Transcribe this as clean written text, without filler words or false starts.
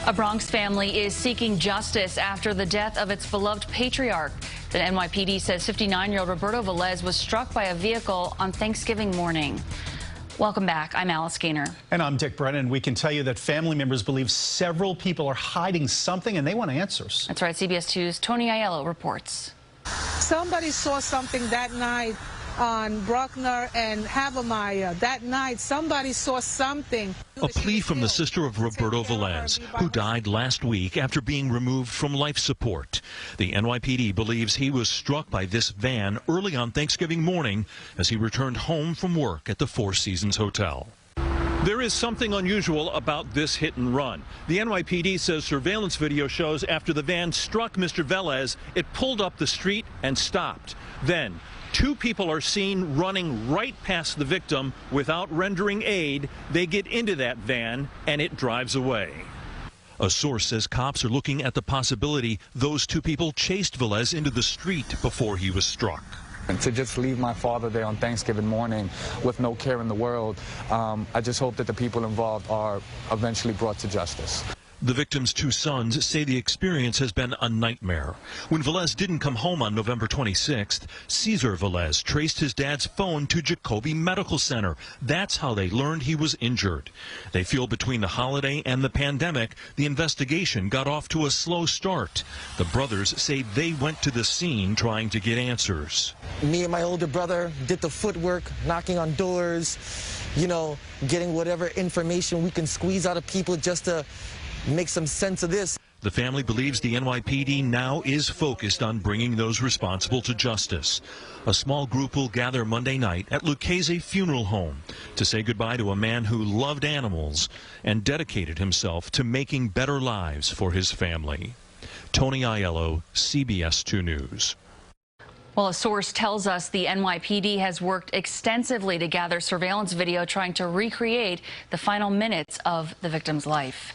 A Bronx family is seeking justice after the death of its beloved patriarch. The NYPD says 59-year-old Roberto Velez was struck by a vehicle on Thanksgiving morning. Welcome back. I'm Alice Gaynor. And I'm Dick Brennan. We can tell you that family members believe several people are hiding something and they want answers. That's right. CBS 2's Tony Aiello reports. Somebody saw something that night on Bruckner and Havemeyer. That night, somebody saw something. A plea from the sister of Roberto Velez, who died last week after being removed from life support. The NYPD believes he was struck by this van early on Thanksgiving morning as he returned home from work at the Four Seasons Hotel. There is something unusual about this hit and run. The NYPD says surveillance video shows after the van struck Mr. Velez, it pulled up the street and stopped. Then, two people are seen running right past the victim without rendering aid. They get into that van and it drives away. A source says cops are looking at the possibility those two people chased Velez into the street before he was struck. And to just leave my father there on Thanksgiving morning with no care in the world, I just hope that the people involved are eventually brought to justice. The victim's two sons say the experience has been a nightmare. When Velez didn't come home on November 26th, Cesar Velez traced his dad's phone to Jacoby Medical Center. That's how they learned he was injured. They feel between the holiday and the pandemic, the investigation got off to a slow start. The brothers say they went to the scene trying to get answers. Me and my older brother did the footwork, knocking on doors, getting whatever information we can squeeze out of people just to make some sense of this. The family believes the NYPD now is focused on bringing those responsible to justice. A small group will gather Monday night at Lucchese Funeral Home to say goodbye to a man who loved animals and dedicated himself to making better lives for his family. Tony Aiello, CBS 2 News. Well, a source tells us the NYPD has worked extensively to gather surveillance video trying to recreate the final minutes of the victim's life.